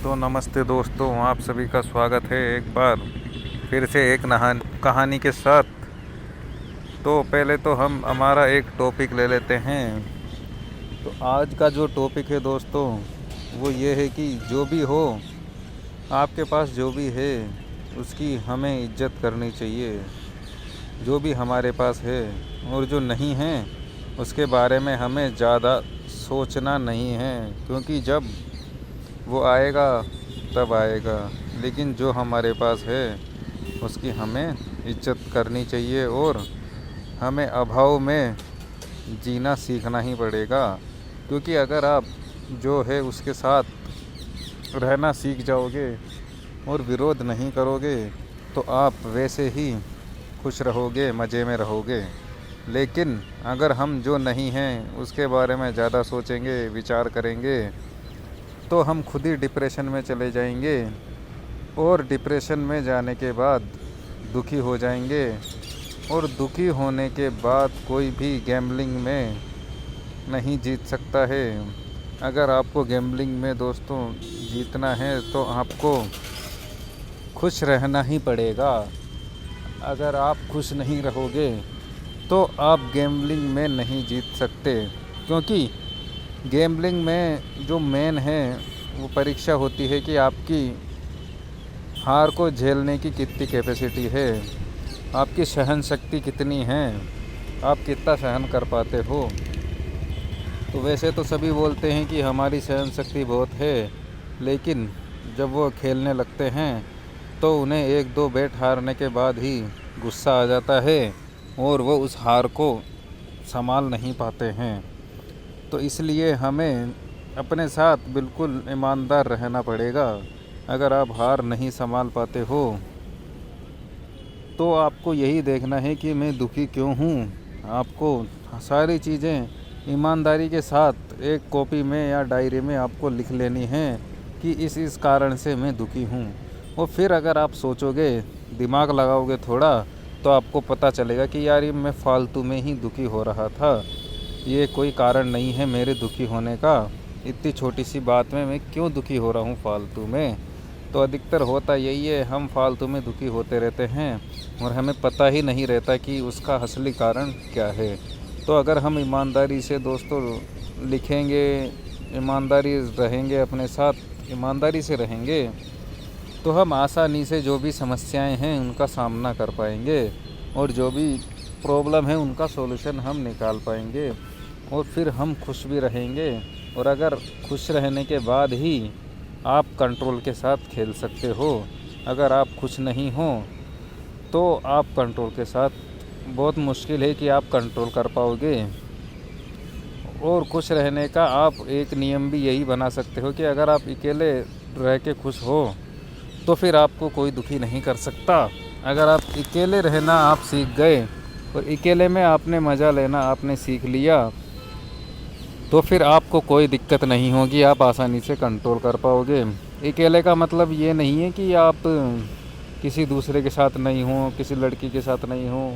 तो नमस्ते दोस्तों, आप सभी का स्वागत है एक बार फिर से एक कहानी के साथ। तो पहले तो हम हमारा एक टॉपिक ले लेते हैं। तो आज का जो टॉपिक है दोस्तों, वो ये है कि जो भी हो, आपके पास जो भी है उसकी हमें इज्जत करनी चाहिए। जो भी हमारे पास है और जो नहीं है उसके बारे में हमें ज़्यादा सोचना नहीं है, क्योंकि जब वो आएगा तब आएगा। लेकिन जो हमारे पास है उसकी हमें इज्जत करनी चाहिए और हमें अभाव में जीना सीखना ही पड़ेगा। क्योंकि अगर आप जो है उसके साथ रहना सीख जाओगे और विरोध नहीं करोगे तो आप वैसे ही खुश रहोगे, मज़े में रहोगे। लेकिन अगर हम जो नहीं हैं उसके बारे में ज़्यादा सोचेंगे, विचार करेंगे, तो हम खुद ही डिप्रेशन में चले जाएंगे और डिप्रेशन में जाने के बाद दुखी हो जाएंगे। और दुखी होने के बाद कोई भी गैम्बलिंग में नहीं जीत सकता है। अगर आपको गैम्बलिंग में दोस्तों जीतना है तो आपको खुश रहना ही पड़ेगा। अगर आप खुश नहीं रहोगे तो आप गैम्बलिंग में नहीं जीत सकते, क्योंकि गैम्बलिंग में जो मेन है वो परीक्षा होती है कि आपकी हार को झेलने की कितनी कैपेसिटी है, आपकी सहन शक्ति कितनी है, आप कितना सहन कर पाते हो। तो वैसे तो सभी बोलते हैं कि हमारी सहन शक्ति बहुत है, लेकिन जब वो खेलने लगते हैं तो उन्हें एक दो बैट हारने के बाद ही गुस्सा आ जाता है और वो उस हार को संभाल नहीं पाते हैं। तो इसलिए हमें अपने साथ बिल्कुल ईमानदार रहना पड़ेगा। अगर आप हार नहीं संभाल पाते हो तो आपको यही देखना है कि मैं दुखी क्यों हूँ। आपको सारी चीज़ें ईमानदारी के साथ एक कॉपी में या डायरी में आपको लिख लेनी है कि इस कारण से मैं दुखी हूँ। और फिर अगर आप सोचोगे, दिमाग लगाओगे थोड़ा, तो आपको पता चलेगा कि यार ये मैं फालतू में ही दुखी हो रहा था, ये कोई कारण नहीं है मेरे दुखी होने का। इतनी छोटी सी बात में मैं क्यों दुखी हो रहा हूँ फालतू में। तो अधिकतर होता यही है, हम फालतू में दुखी होते रहते हैं और हमें पता ही नहीं रहता कि उसका असली कारण क्या है। तो अगर हम ईमानदारी से दोस्तों लिखेंगे, ईमानदारी रहेंगे, अपने साथ ईमानदारी से रहेंगे, तो हम आसानी से जो भी समस्याएं हैं उनका सामना कर पाएंगे और जो भी प्रॉब्लम है उनका सॉल्यूशन हम निकाल पाएंगे और फिर हम खुश भी रहेंगे। और अगर खुश रहने के बाद ही आप कंट्रोल के साथ खेल सकते हो। अगर आप खुश नहीं हो तो आप कंट्रोल के साथ बहुत मुश्किल है कि आप कंट्रोल कर पाओगे। और खुश रहने का आप एक नियम भी यही बना सकते हो कि अगर आप अकेले रह के खुश हो तो फिर आपको कोई दुखी नहीं कर सकता। अगर आप अकेले रहना आप सीख गए और अकेले में आपने मज़ा लेना आपने सीख लिया, तो फिर आपको कोई दिक्कत नहीं होगी, आप आसानी से कंट्रोल कर पाओगे। अकेले का मतलब ये नहीं है कि आप किसी दूसरे के साथ नहीं हो, किसी लड़की के साथ नहीं हो।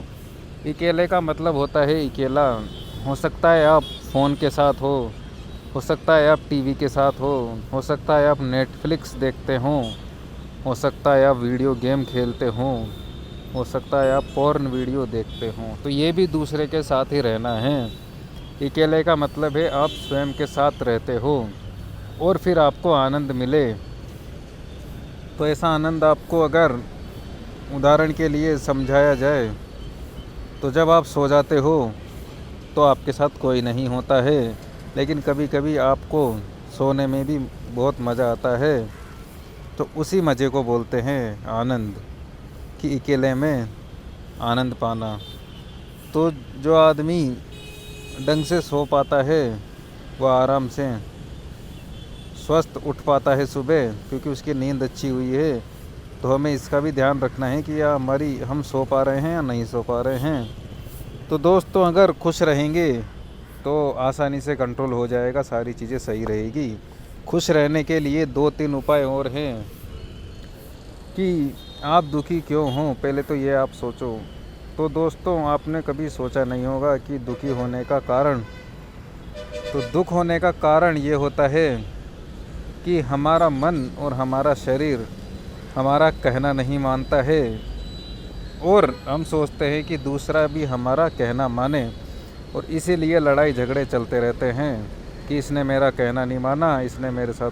अकेले का मतलब होता है अकेला। हो सकता है आप फ़ोन के साथ हो सकता है आप टीवी के साथ हो सकता है आप नेटफ्लिक्स देखते हो सकता है आप वीडियो गेम खेलते हो सकता है आप पॉर्न वीडियो देखते हो। तो ये भी दूसरे के साथ ही रहना है। अकेले का मतलब है आप स्वयं के साथ रहते हो और फिर आपको आनंद मिले। तो ऐसा आनंद आपको अगर उदाहरण के लिए समझाया जाए तो जब आप सो जाते हो तो आपके साथ कोई नहीं होता है, लेकिन कभी कभी आपको सोने में भी बहुत मज़ा आता है। तो उसी मज़े को बोलते हैं आनंद, कि अकेले में आनंद पाना। तो जो आदमी ढंग से सो पाता है वह आराम से स्वस्थ उठ पाता है सुबह, क्योंकि उसकी नींद अच्छी हुई है। तो हमें इसका भी ध्यान रखना है कि या हम सो पा रहे हैं या नहीं सो पा रहे हैं। तो दोस्तों अगर खुश रहेंगे तो आसानी से कंट्रोल हो जाएगा, सारी चीज़ें सही रहेगी। खुश रहने के लिए 2-3 उपाय और हैं कि आप दुखी क्यों हों, पहले तो ये आप सोचो। तो दोस्तों आपने कभी सोचा नहीं होगा कि दुखी होने का कारण, तो दुख होने का कारण ये होता है कि हमारा मन और हमारा शरीर हमारा कहना नहीं मानता है और हम सोचते हैं कि दूसरा भी हमारा कहना माने, और इसीलिए लड़ाई झगड़े चलते रहते हैं कि इसने मेरा कहना नहीं माना, इसने मेरे साथ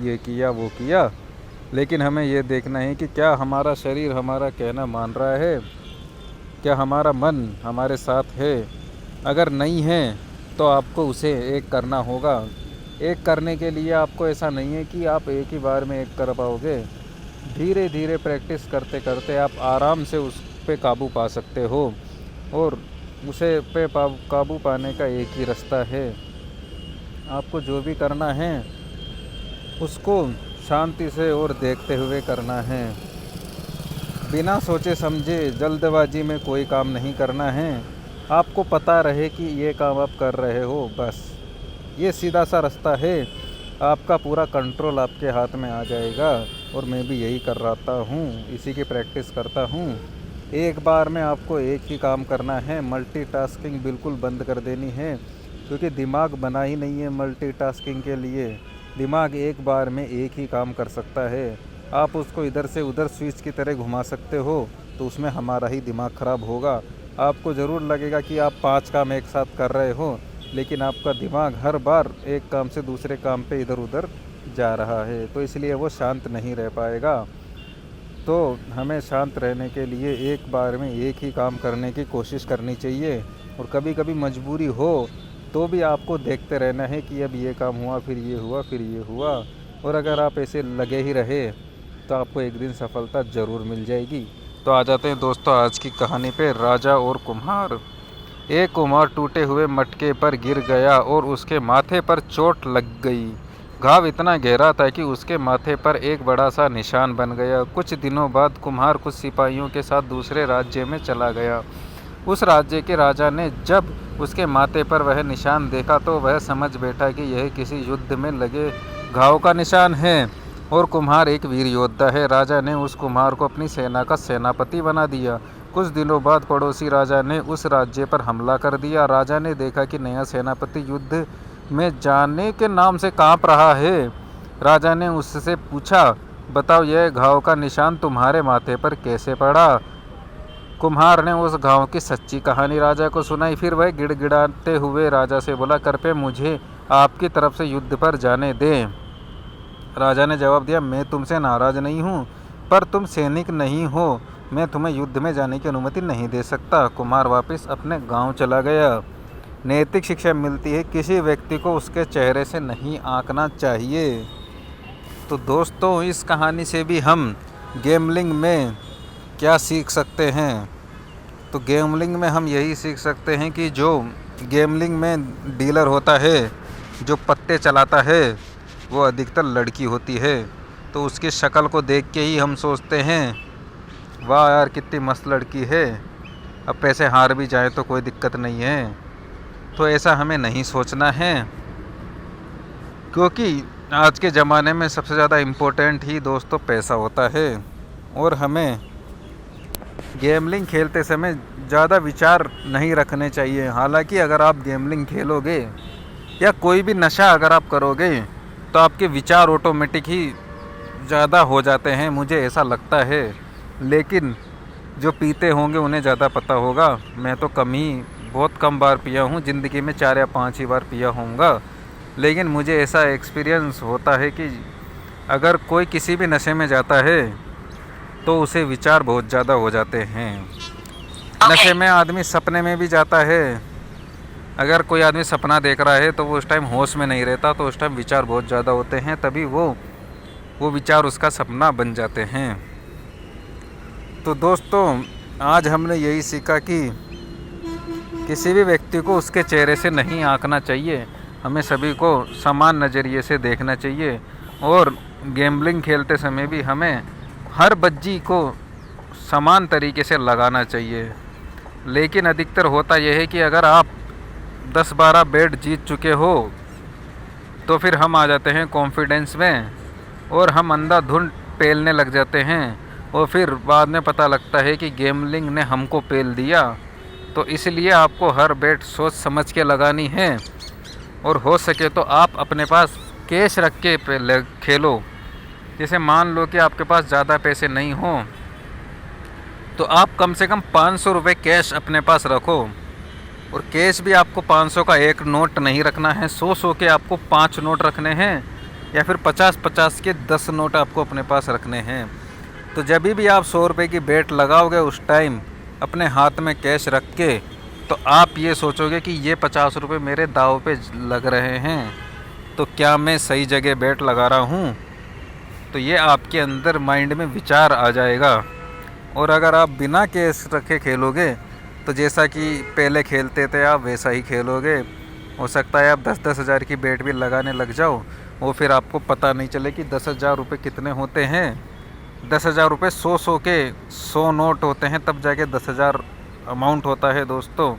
ये किया वो किया। लेकिन हमें ये देखना है कि क्या हमारा शरीर हमारा कहना मान रहा है, क्या हमारा मन हमारे साथ है। अगर नहीं है तो आपको उसे एक करना होगा। एक करने के लिए आपको ऐसा नहीं है कि आप एक ही बार में एक कर पाओगे। धीरे धीरे प्रैक्टिस करते करते आप आराम से उस पे काबू पा सकते हो, और उसे पे काबू पाने का एक ही रास्ता है। आपको जो भी करना है उसको शांति से और देखते हुए करना है। बिना सोचे समझे जल्दबाजी में कोई काम नहीं करना है। आपको पता रहे कि ये काम आप कर रहे हो, बस ये सीधा सा रास्ता है। आपका पूरा कंट्रोल आपके हाथ में आ जाएगा। और मैं भी यही कर रहा हूँ, इसी की प्रैक्टिस करता हूँ। एक बार में आपको एक ही काम करना है, मल्टीटास्किंग बिल्कुल बंद कर देनी है, क्योंकि दिमाग बना ही नहीं है मल्टीटास्किंग के लिए। दिमाग एक बार में एक ही काम कर सकता है। आप उसको इधर से उधर स्विच की तरह घुमा सकते हो तो उसमें हमारा ही दिमाग ख़राब होगा। आपको ज़रूर लगेगा कि आप 5 काम एक साथ कर रहे हो, लेकिन आपका दिमाग हर बार एक काम से दूसरे काम पे इधर उधर जा रहा है, तो इसलिए वो शांत नहीं रह पाएगा। तो हमें शांत रहने के लिए एक बार में एक ही काम करने की कोशिश करनी चाहिए। और कभी कभी मजबूरी हो तो भी आपको देखते रहना है कि अब ये काम हुआ, फिर ये हुआ, फिर ये हुआ। और अगर आप ऐसे लगे ही रहे तो आपको एक दिन सफलता ज़रूर मिल जाएगी। तो आ जाते हैं दोस्तों आज की कहानी पे, राजा और कुम्हार। एक कुम्हार टूटे हुए मटके पर गिर गया और उसके माथे पर चोट लग गई। घाव इतना गहरा था कि उसके माथे पर एक बड़ा सा निशान बन गया। कुछ दिनों बाद कुम्हार कुछ सिपाहियों के साथ दूसरे राज्य में चला गया। उस राज्य के राजा ने जब उसके माथे पर वह निशान देखा तो वह समझ बैठा कि यह किसी युद्ध में लगे घाव का निशान है और कुम्हार एक वीर योद्धा है। राजा ने उस कुम्हार को अपनी सेना का सेनापति बना दिया। कुछ दिनों बाद पड़ोसी राजा ने उस राज्य पर हमला कर दिया। राजा ने देखा कि नया सेनापति युद्ध में जाने के नाम से कांप रहा है। राजा ने उससे पूछा, बताओ यह घाव का निशान तुम्हारे माथे पर कैसे पड़ा। कुम्हार ने उस घाव की सच्ची कहानी राजा को सुनाई। फिर वह गिड़गिड़ाते हुए राजा से बोला, कृपया मुझे आपकी तरफ से युद्ध पर जाने दें। राजा ने जवाब दिया, मैं तुमसे नाराज नहीं हूँ, पर तुम सैनिक नहीं हो, मैं तुम्हें युद्ध में जाने की अनुमति नहीं दे सकता। कुम्हार वापस अपने गांव चला गया। नैतिक शिक्षा मिलती है, किसी व्यक्ति को उसके चेहरे से नहीं आंकना चाहिए। तो दोस्तों इस कहानी से भी हम गैम्बलिंग में क्या सीख सकते हैं। तो गैम्बलिंग में हम यही सीख सकते हैं कि जो गैम्बलिंग में डीलर होता है, जो पत्ते चलाता है, वो अधिकतर लड़की होती है। तो उसकी शक्ल को देख के ही हम सोचते हैं, वाह यार कितनी मस्त लड़की है, अब पैसे हार भी जाए तो कोई दिक्कत नहीं है। तो ऐसा हमें नहीं सोचना है, क्योंकि आज के ज़माने में सबसे ज़्यादा इम्पोर्टेंट ही दोस्तों पैसा होता है। और हमें गैम्बलिंग खेलते समय ज़्यादा विचार नहीं रखने चाहिए। हालांकि अगर आप गैम्बलिंग खेलोगे या कोई भी नशा अगर आप करोगे तो आपके विचार ऑटोमेटिक ही ज़्यादा हो जाते हैं, मुझे ऐसा लगता है। लेकिन जो पीते होंगे उन्हें ज़्यादा पता होगा। मैं तो बहुत कम बार पिया हूँ, ज़िंदगी में 4 या 5 ही बार पिया होऊंगा। लेकिन मुझे ऐसा एक्सपीरियंस होता है कि अगर कोई किसी भी नशे में जाता है तो उसे विचार बहुत ज़्यादा हो जाते हैं। नशे में आदमी सपने में भी जाता है। अगर कोई आदमी सपना देख रहा है तो वो उस टाइम होश में नहीं रहता, तो उस टाइम विचार बहुत ज़्यादा होते हैं, तभी वो विचार उसका सपना बन जाते हैं। तो दोस्तों आज हमने यही सीखा कि किसी भी व्यक्ति को उसके चेहरे से नहीं आंकना चाहिए। हमें सभी को समान नज़रिए से देखना चाहिए। और गैम्बलिंग खेलते समय भी हमें हर बज्जी को समान तरीके से लगाना चाहिए। लेकिन अधिकतर होता यह है कि अगर आप 10-12 बेट जीत चुके हो तो फिर हम आ जाते हैं कॉन्फिडेंस में और हम अंधाधुंध पेलने लग जाते हैं। और फिर बाद में पता लगता है कि गैम्बलिंग ने हमको पेल दिया। तो इसलिए आपको हर बेट सोच समझ के लगानी है। और हो सके तो आप अपने पास कैश रख के खेलो। जैसे मान लो कि आपके पास ज़्यादा पैसे नहीं हो तो आप कम से कम 500 रुपये कैश अपने पास रखो। और कैश भी आपको 500 का एक नोट नहीं रखना है, 100 के आपको 5 नोट रखने हैं या फिर 50 के 10 नोट आपको अपने पास रखने हैं। तो जब भी आप 100 रुपये की बेट लगाओगे उस टाइम अपने हाथ में कैश रख के, तो आप ये सोचोगे कि ये 50 रुपये मेरे दाव पे लग रहे हैं, तो क्या मैं सही जगह बेट लगा रहा हूँ। तो ये आपके अंदर माइंड में विचार आ जाएगा। और अगर आप बिना कैश रखे खेलोगे तो जैसा कि पहले खेलते थे आप वैसा ही खेलोगे। हो सकता है आप 10-10 हज़ार की बेट भी लगाने लग जाओ, वो फिर आपको पता नहीं चले कि 10,000 रुपये कितने होते हैं। 10,000 रुपये 100 के 100 नोट होते हैं, तब जाके 10,000 अमाउंट होता है दोस्तों।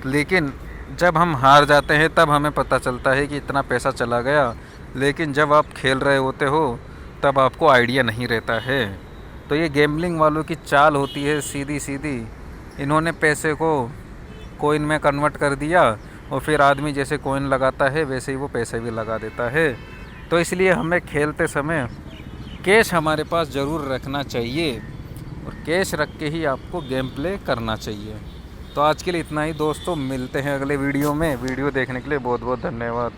लेकिन जब हम हार जाते हैं तब हमें पता चलता है कि इतना पैसा चला गया, लेकिन जब आप खेल रहे होते हो तब आपको आइडिया नहीं रहता है। तो ये गैम्बलिंग वालों की चाल होती है सीधी सीधी। इन्होंने पैसे को कॉइन में कन्वर्ट कर दिया और फिर आदमी जैसे कॉइन लगाता है वैसे ही वो पैसे भी लगा देता है। तो इसलिए हमें खेलते समय कैश हमारे पास ज़रूर रखना चाहिए और कैश रख के ही आपको गेम प्ले करना चाहिए। तो आज के लिए इतना ही दोस्तों, मिलते हैं अगले वीडियो में। वीडियो देखने के लिए बहुत बहुत धन्यवाद।